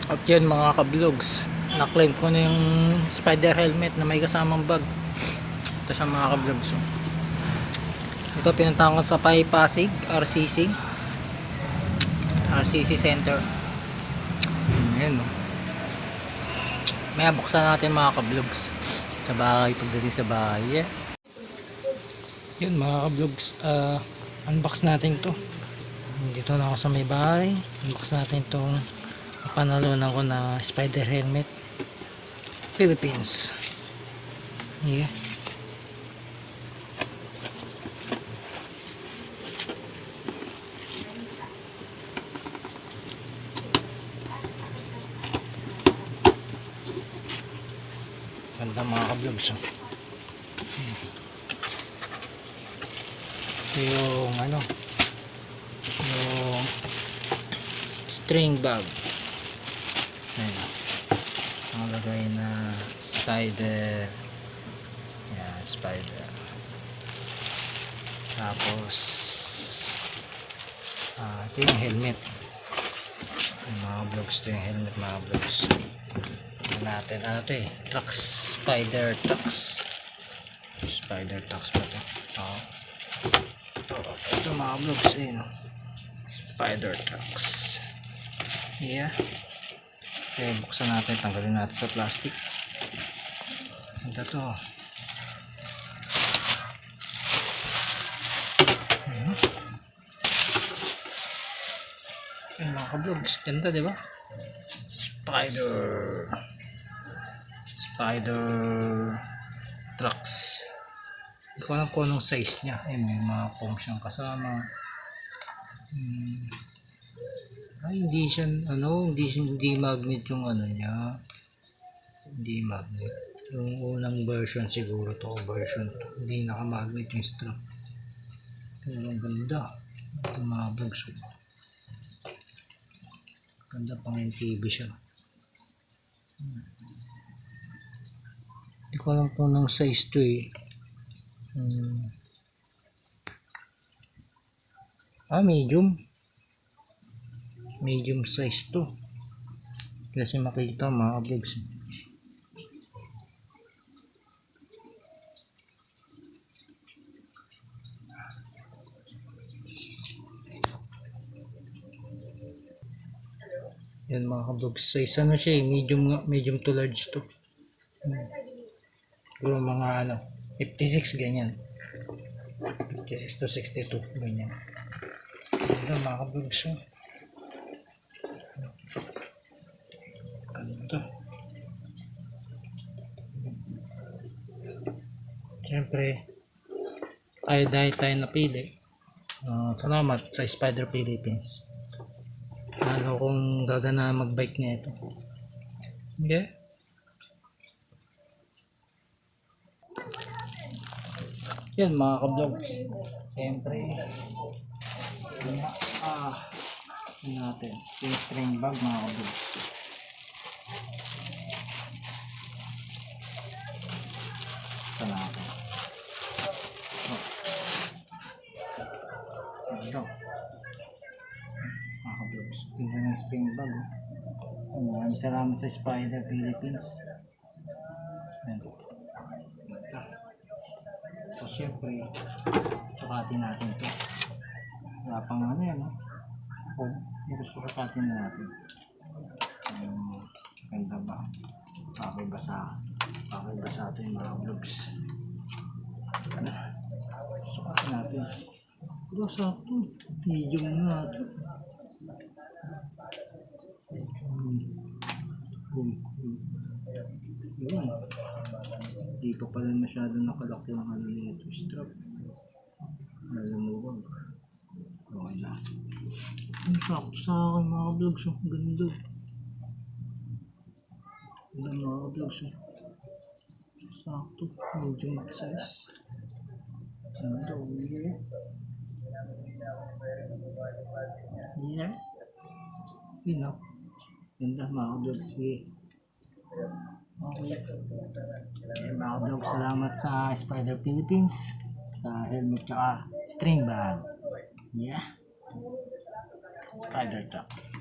At yun mga kablogs, na-claim ko na yung spider helmet na may kasamang bag. Ito siya mga kablogs. Ito pinuntahan ko sa Pasig RCC Center. Ayan o. May buksan natin mga kablogs sa bahay, pagdating sa bahay. Yun mga kablogs, unbox natin to. Dito na ako sa may bahay. Unbox natin itong panalunan ko na spider helmet Philippines. Yeah. Ganda mga kablogs. Ito yung yung string bag. Ayan. Nakalagay na spider. Ayan, spider. Tapos ito yung helmet. Mga vlogs, ito yung helmet mga vlogs. Natin Trax, spider Trax ba ito? Ito mga vlogs, spider Trax. Yeah. Okay, buksan natin, tanggalin natin sa plastic. Ito to. Ayun mga kablogs, ganda diba? Spider Trax. Hindi ko alam kung anong size nya. May mga foam siyang kasama. Hindi siya hindi magnet yung niya. Hindi magnet. Yung unang version siguro to, version 2. Hindi naka-magnet yung strap. Pero ang ganda. Ito mga vlogs. Ganda pang yung TV siya. Hindi ko alam kung anong size to medium size to kasi makita mga vlogs. Yan mga vlogs, size siya medium to large to. Siguro mga 56 ganyan, 56 to 62 ganyan. Ito mga vlogs. Ganito. Siyempre dahil tayo napili, salamat sa Spider Philippines. Kung gagana magbike niya ito. Okay. Yan mga kablogs, siyempre natin yung string bag mga kablogs. Salamat. Ito mga kablogs, tingnan yung string bag. Maraming salamat sa Spider Philippines. So syempre sukatin natin ito. Wala pang sukatin na natin. Ganda ba? Pakay basa ito yung mga vlogs. Sukatin natin. Pero sakto, medium na ito. Yun. Hindi pa pala masyado nakalaki ang nito strap. Malamubag. Okay na. Sakto sa akin mga vlogs. Ganda. Ganda mga vlogs. Sakto. Medium size. Ganda. Yeah. Ganda mga vlogs. Okay. Mga vlog, salamat sa Spider Philippines sa helmet tsaka string bag. Yeah. Spider Trax.